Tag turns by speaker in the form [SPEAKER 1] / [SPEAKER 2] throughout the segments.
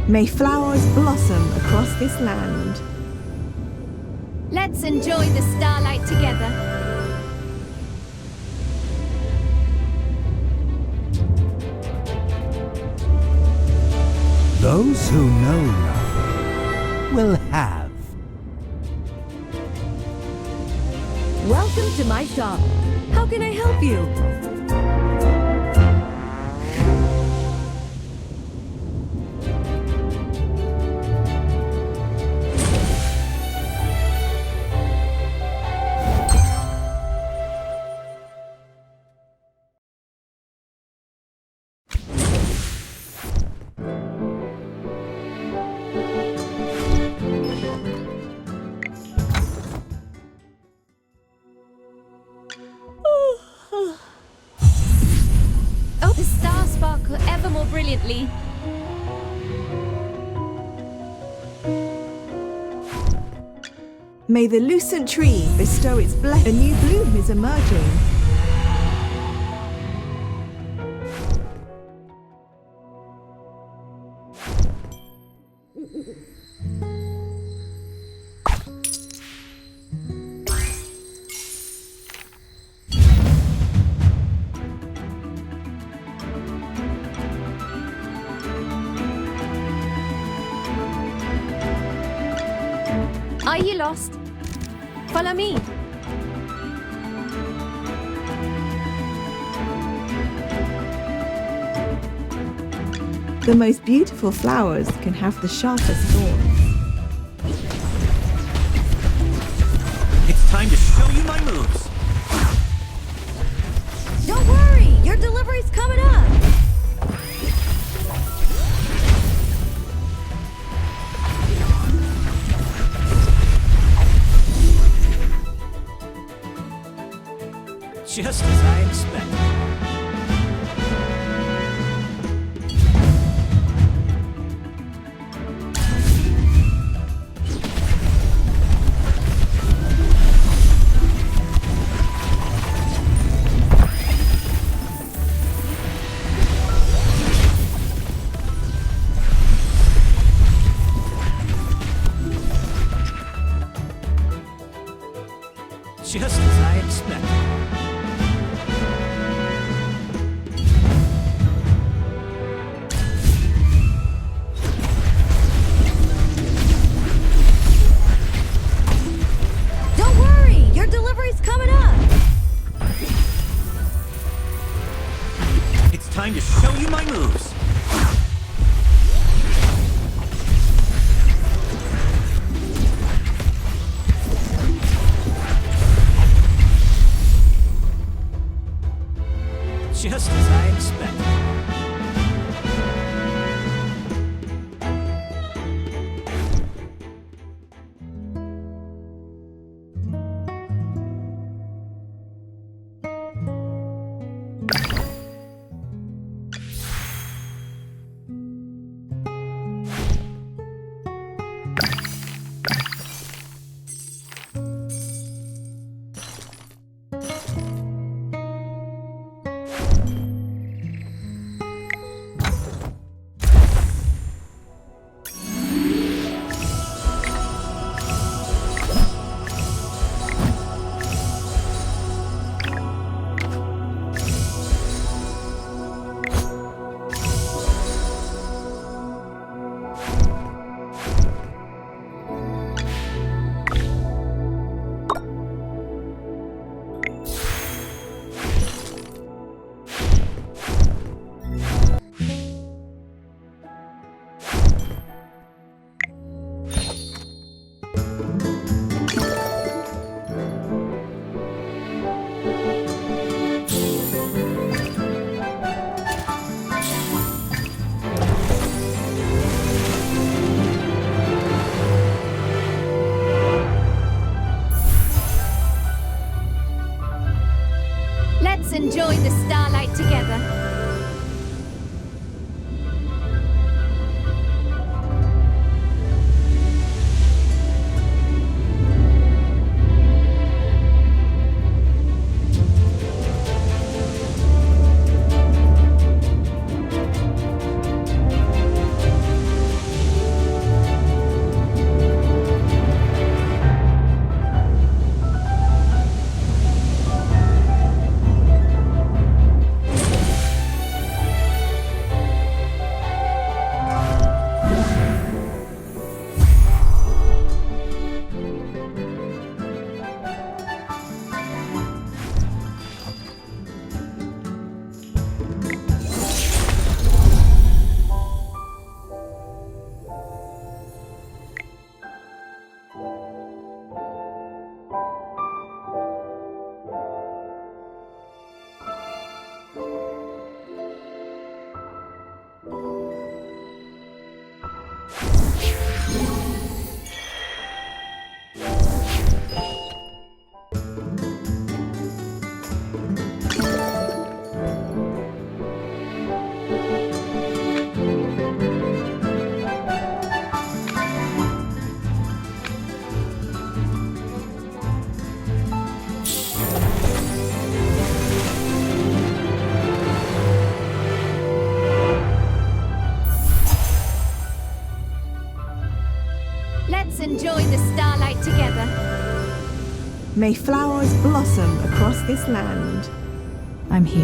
[SPEAKER 1] May flowers blossom across this land.
[SPEAKER 2] Let's enjoy the starlight together.
[SPEAKER 3] Those who know love will have.
[SPEAKER 4] Welcome to my shop. How can I help you?
[SPEAKER 2] Oh, the stars sparkle ever more brilliantly.
[SPEAKER 1] May the lucent tree bestow its blessing. A new bloom is emerging.
[SPEAKER 2] Are you lost? Follow me.
[SPEAKER 1] The most beautiful flowers can have the sharpest thorns.
[SPEAKER 3] It's time to show you my moves.
[SPEAKER 4] Don't worry, your delivery's coming up.
[SPEAKER 3] Just as I expected. Just as I expected.
[SPEAKER 4] Don't worry, your delivery's coming up.
[SPEAKER 3] It's time to show you my moves. Just as I expected.
[SPEAKER 2] Let's enjoy the starlight together.
[SPEAKER 1] May flowers blossom across this land.
[SPEAKER 5] I'm here.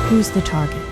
[SPEAKER 5] Who's the target?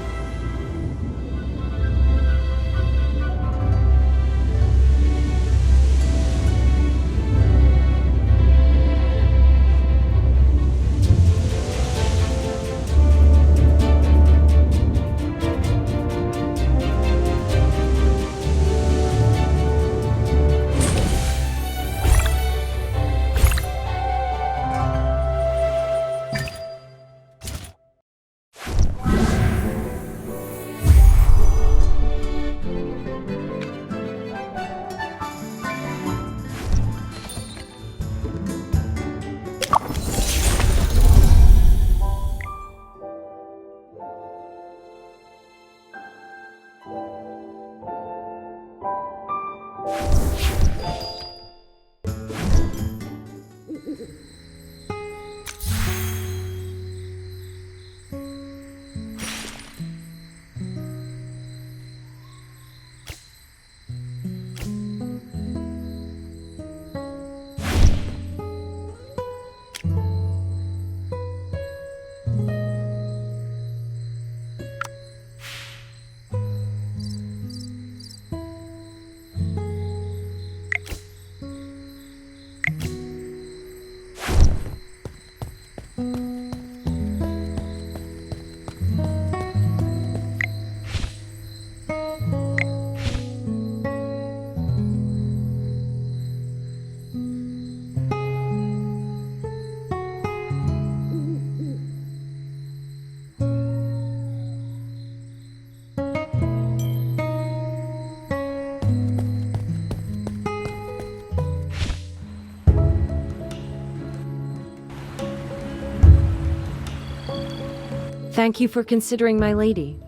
[SPEAKER 6] Thank you for considering my lady.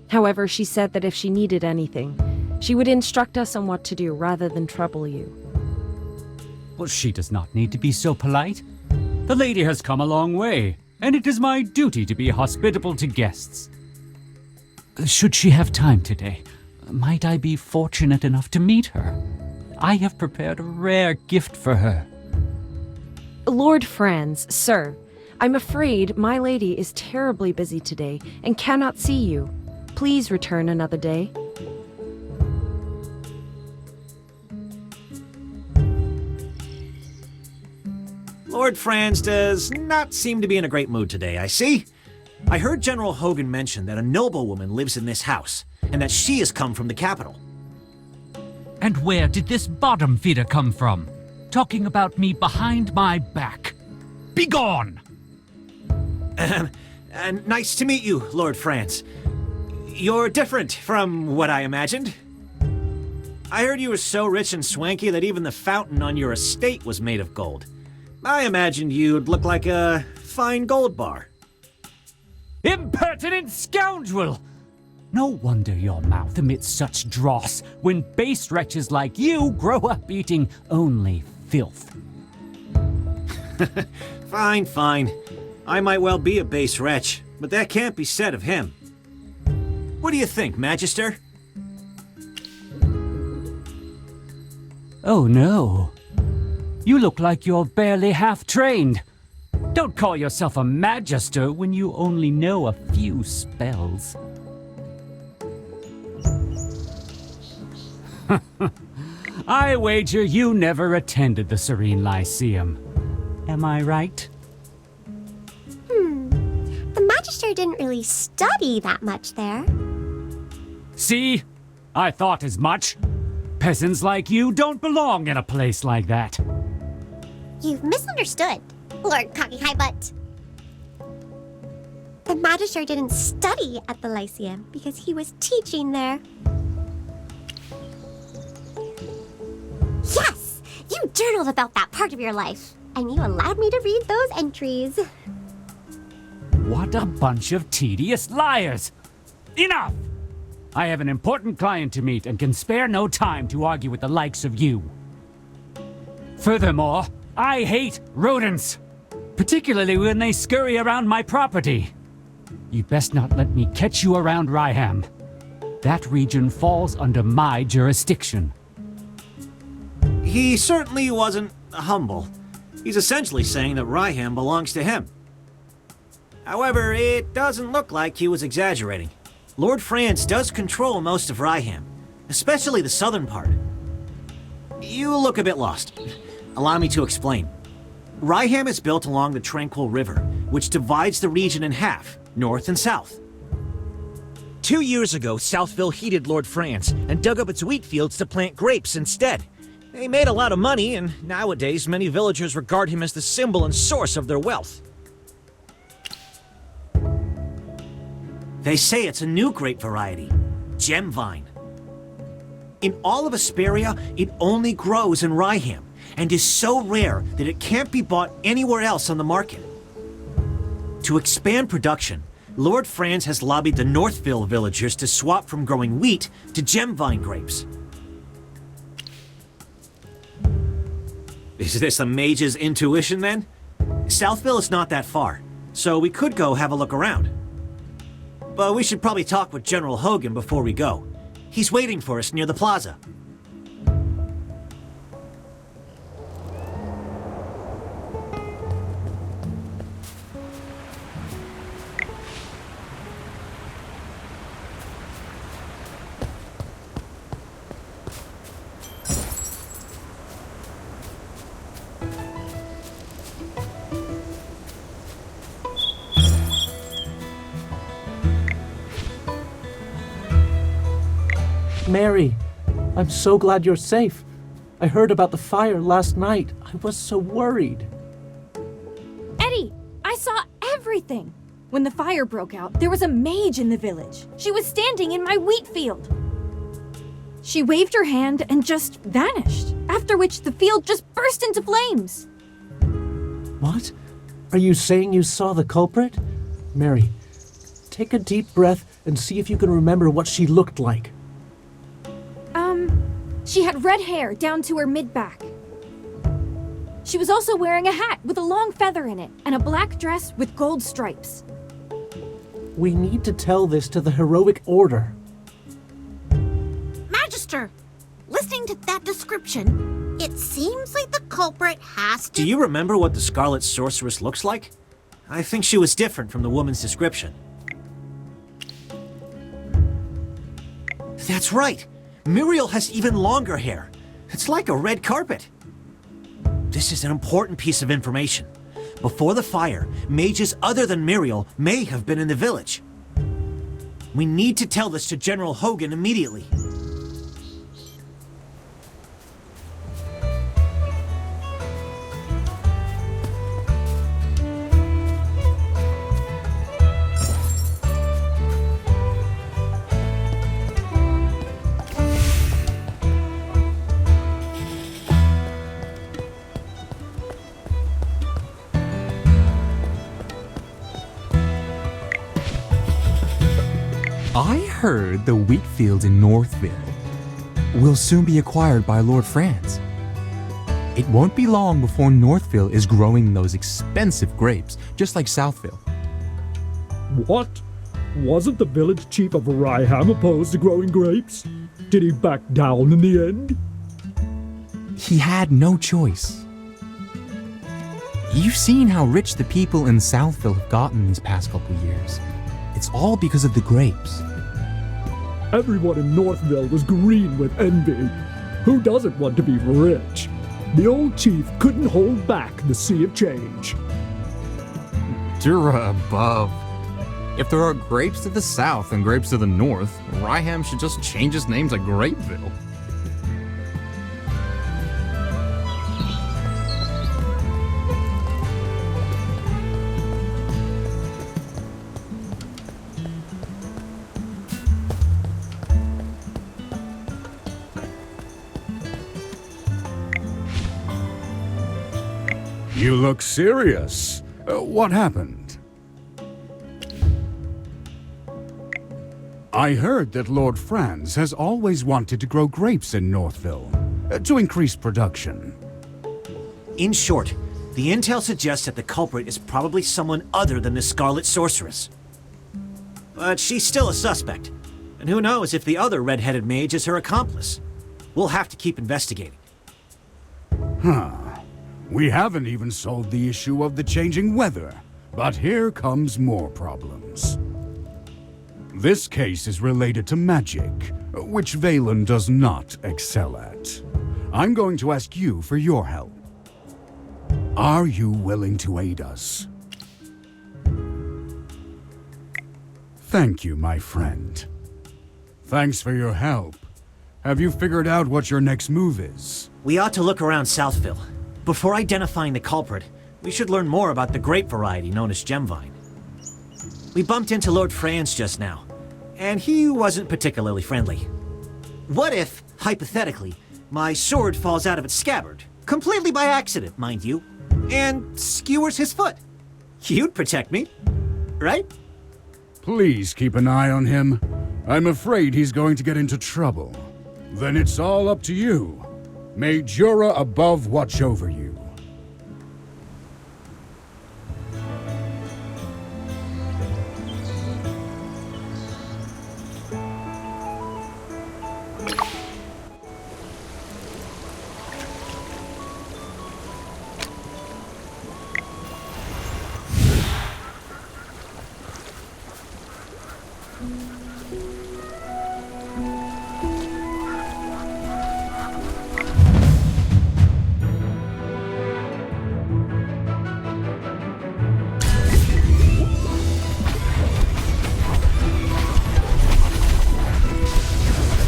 [SPEAKER 6] However, she said that if she needed anything, she would instruct us on what to do rather than trouble you.
[SPEAKER 7] Well, she does not need to be so polite. The lady has come a long way, and it is my duty to be hospitable to guests. Should she have time today, might I be fortunate enough to meet her? I have prepared a rare gift for her.
[SPEAKER 6] Lord Franz, sir, I'm afraid my lady is terribly busy today and cannot see you. Please return another day.
[SPEAKER 8] Lord Franz does not seem to be in a great mood today, I see. I heard General Hogan mention that a noblewoman lives in this house, and that she has come from the capital.
[SPEAKER 7] And where did this bottom feeder come from? Talking about me behind my back. Begone!
[SPEAKER 8] Nice to meet you, Lord Franz. You're different from what I imagined. I heard you were so rich and swanky that even the fountain on your estate was made of gold. I imagined you'd look like a fine gold bar.
[SPEAKER 7] Impertinent scoundrel! No wonder your mouth emits such dross when base wretches like you grow up eating only filth.
[SPEAKER 8] Fine, fine. I might well be a base wretch, but that can't be said of him. What do you think, Magister?
[SPEAKER 7] Oh no. You look like you're barely half-trained. Don't call yourself a magister when you only know a few spells. I wager you never attended the Serene Lyceum. Am I right?
[SPEAKER 9] The Magister didn't really study that much there.
[SPEAKER 7] See? I thought as much. Peasants like you don't belong in a place like that.
[SPEAKER 9] You've misunderstood, Lord Cocky High Butt. The Magister didn't study at the Lyceum because he was teaching there. Yes! You journaled about that part of your life, and you allowed me to read those entries.
[SPEAKER 7] What a bunch of tedious liars! Enough! I have an important client to meet and can spare no time to argue with the likes of you. Furthermore, I hate rodents, particularly when they scurry around my property. You best not let me catch you around Ryham. That region falls under my jurisdiction.
[SPEAKER 8] He certainly wasn't humble. He's essentially saying that Ryham belongs to him. However, it doesn't look like he was exaggerating. Lord France does control most of Ryham, especially the southern part. You look a bit lost. Allow me to explain. Ryham is built along the Tranquil River, which divides the region in half, north and south.
[SPEAKER 10] 2 years ago, Southville heeded Lord France and dug up its wheat fields to plant grapes instead. They made a lot of money, and nowadays many villagers regard him as the symbol and source of their wealth.
[SPEAKER 8] They say it's a new grape variety, gem vine. In all of Asperia, it only grows in Ryham, and is so rare that it can't be bought anywhere else on the market. To expand production, Lord France has lobbied the Northville villagers to swap from growing wheat to gem vine grapes. Is this a mage's intuition then? Southville is not that far, so we could go have a look around. But we should probably talk with General Hogan before we go. He's waiting for us near the plaza.
[SPEAKER 11] Mary, I'm so glad you're safe. I heard about the fire last night. I was so worried.
[SPEAKER 4] Eddie, I saw everything. When the fire broke out, there was a mage in the village. She was standing in my wheat field. She waved her hand and just vanished, after which the field just burst into flames.
[SPEAKER 11] What? Are you saying you saw the culprit? Mary, take a deep breath and see if you can remember what she looked like.
[SPEAKER 4] She had red hair down to her mid-back. She was also wearing a hat with a long feather in it and a black dress with gold stripes.
[SPEAKER 11] We need to tell this to the heroic order.
[SPEAKER 9] Magister, listening to that description, it seems like the culprit has to...
[SPEAKER 8] Do you remember what the Scarlet Sorceress looks like? I think she was different from the woman's description. That's right! Muriel has even longer hair. It's like a red carpet. This is an important piece of information. Before the fire, mages other than Muriel may have been in the village. We need to tell this to General Hogan immediately.
[SPEAKER 3] I heard the wheat fields in Northville will soon be acquired by Lord France. It won't be long before Northville is growing those expensive grapes, just like Southville.
[SPEAKER 12] What? Wasn't the village chief of Ryham opposed to growing grapes? Did he back down in the end?
[SPEAKER 3] He had no choice. You've seen how rich the people in Southville have gotten these past couple years. It's all because of the grapes.
[SPEAKER 12] Everyone in Northville was green with envy. Who doesn't want to be rich? The old chief couldn't hold back the sea of change.
[SPEAKER 13] Dura above. If there are grapes to the south and grapes to the north, Ryham should just change its name to Grapeville.
[SPEAKER 14] You look serious. What happened? I heard that Lord France has always wanted to grow grapes in Northville, to increase production.
[SPEAKER 8] In short, the intel suggests that the culprit is probably someone other than the Scarlet Sorceress. But she's still a suspect, and who knows if the other red-headed mage is her accomplice. We'll have to keep investigating.
[SPEAKER 14] Huh. We haven't even solved the issue of the changing weather, but here comes more problems. This case is related to magic, which Valen does not excel at. I'm going to ask you for your help. Are you willing to aid us? Thank you, my friend. Thanks for your help. Have you figured out what your next move is?
[SPEAKER 8] We ought to look around Southville. Before identifying the culprit, we should learn more about the grape variety known as Gemvine. We bumped into Lord Franz just now, and he wasn't particularly friendly. What if, hypothetically, my sword falls out of its scabbard, completely by accident, mind you, and skewers his foot? You'd protect me, right?
[SPEAKER 14] Please keep an eye on him. I'm afraid he's going to get into trouble. Then it's all up to you. May Jura above watch over you.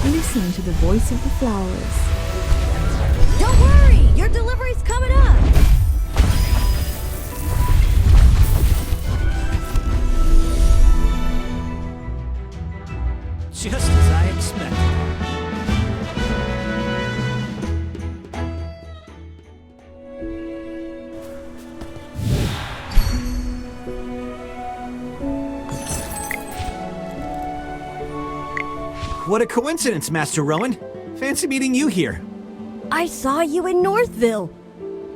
[SPEAKER 1] Listen to the voice of the flowers.
[SPEAKER 15] Don't worry, your delivery's coming up.
[SPEAKER 8] Just as I expected. What a coincidence, Master Rowan. Fancy meeting you here.
[SPEAKER 15] I saw you in Northville.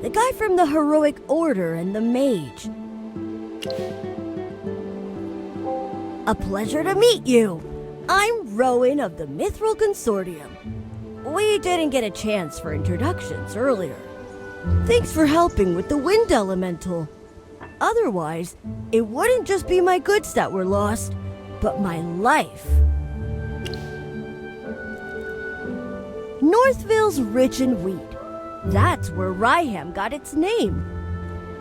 [SPEAKER 15] The guy from the Heroic Order and the Mage. A pleasure to meet you. I'm Rowan of the Mithril Consortium. We didn't get a chance for introductions earlier. Thanks for helping with the Wind Elemental. Otherwise, it wouldn't just be my goods that were lost, but my life. Northville's rich in wheat. That's where Ryham got its name.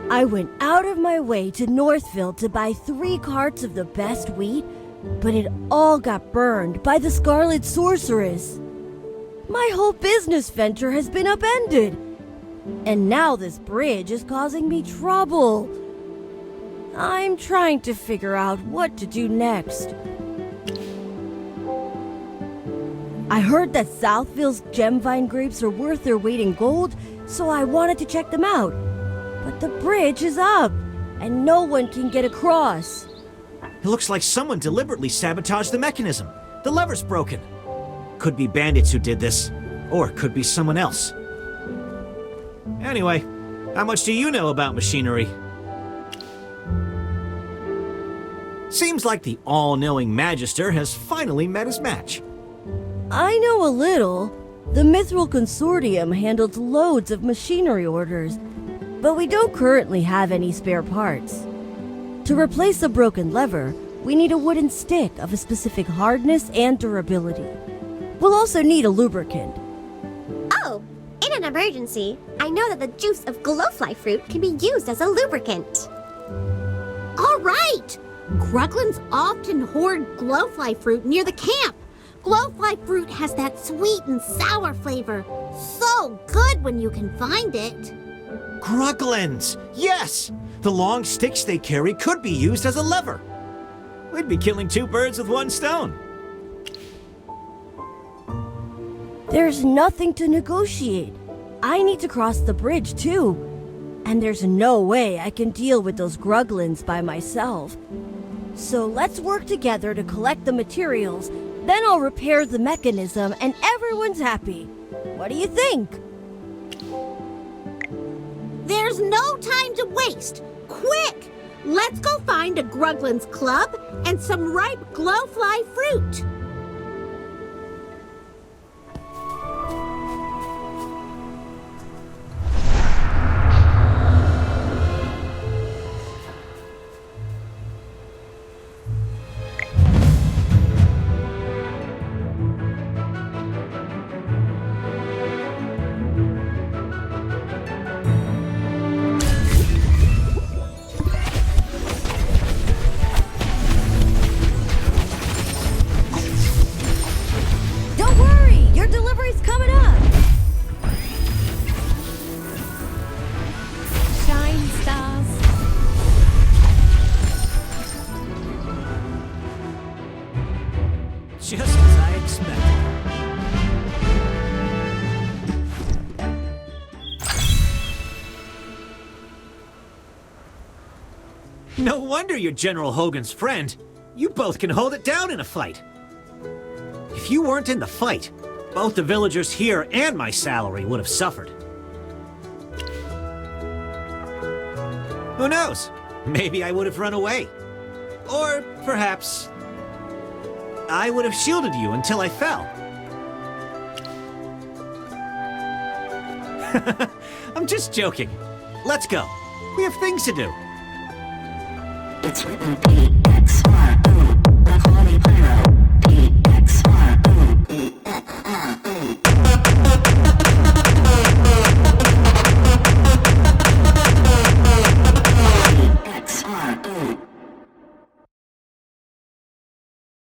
[SPEAKER 15] I went out of my way to Northville to buy 3 carts of the best wheat, but it all got burned by the Scarlet Sorceress. My whole business venture has been upended, and now this bridge is causing me trouble. I'm trying to figure out what to do next. I heard that Southville's Gemvine grapes are worth their weight in gold, so I wanted to check them out. But the bridge is up, and no one can get across.
[SPEAKER 8] It looks like someone deliberately sabotaged the mechanism. The lever's broken. Could be bandits who did this, or it could be someone else. Anyway, how much do you know about machinery? Seems like the all-knowing Magister has finally met his match.
[SPEAKER 15] I know a little. The Mithril Consortium handles loads of machinery orders, but we don't currently have any spare parts. To replace a broken lever, we need a wooden stick of a specific hardness and durability. We'll also need a lubricant.
[SPEAKER 16] Oh, in an emergency, I know that the juice of glowfly fruit can be used as a lubricant.
[SPEAKER 9] All right! Gruglins often hoard glowfly fruit near the camp. Glowfly fruit has that sweet and sour flavor. So good when you can find it.
[SPEAKER 8] Gruglins! Yes! The long sticks they carry could be used as a lever. We'd be killing 2 birds with 1 stone.
[SPEAKER 15] There's nothing to negotiate. I need to cross the bridge too. And there's no way I can deal with those Gruglins by myself. So let's work together to collect the materials. Then I'll repair the mechanism and everyone's happy. What do you think?
[SPEAKER 9] There's no time to waste. Quick! Let's go find a Gruglin's club and some ripe glowfly fruit.
[SPEAKER 8] Just as I expected. No wonder you're General Hogan's friend. You both can hold it down in a fight. If you weren't in the fight, both the villagers here and my salary would have suffered. Who knows? Maybe I would have run away. Or perhaps I would have shielded you until I fell. I'm just joking. Let's go. We have things to do.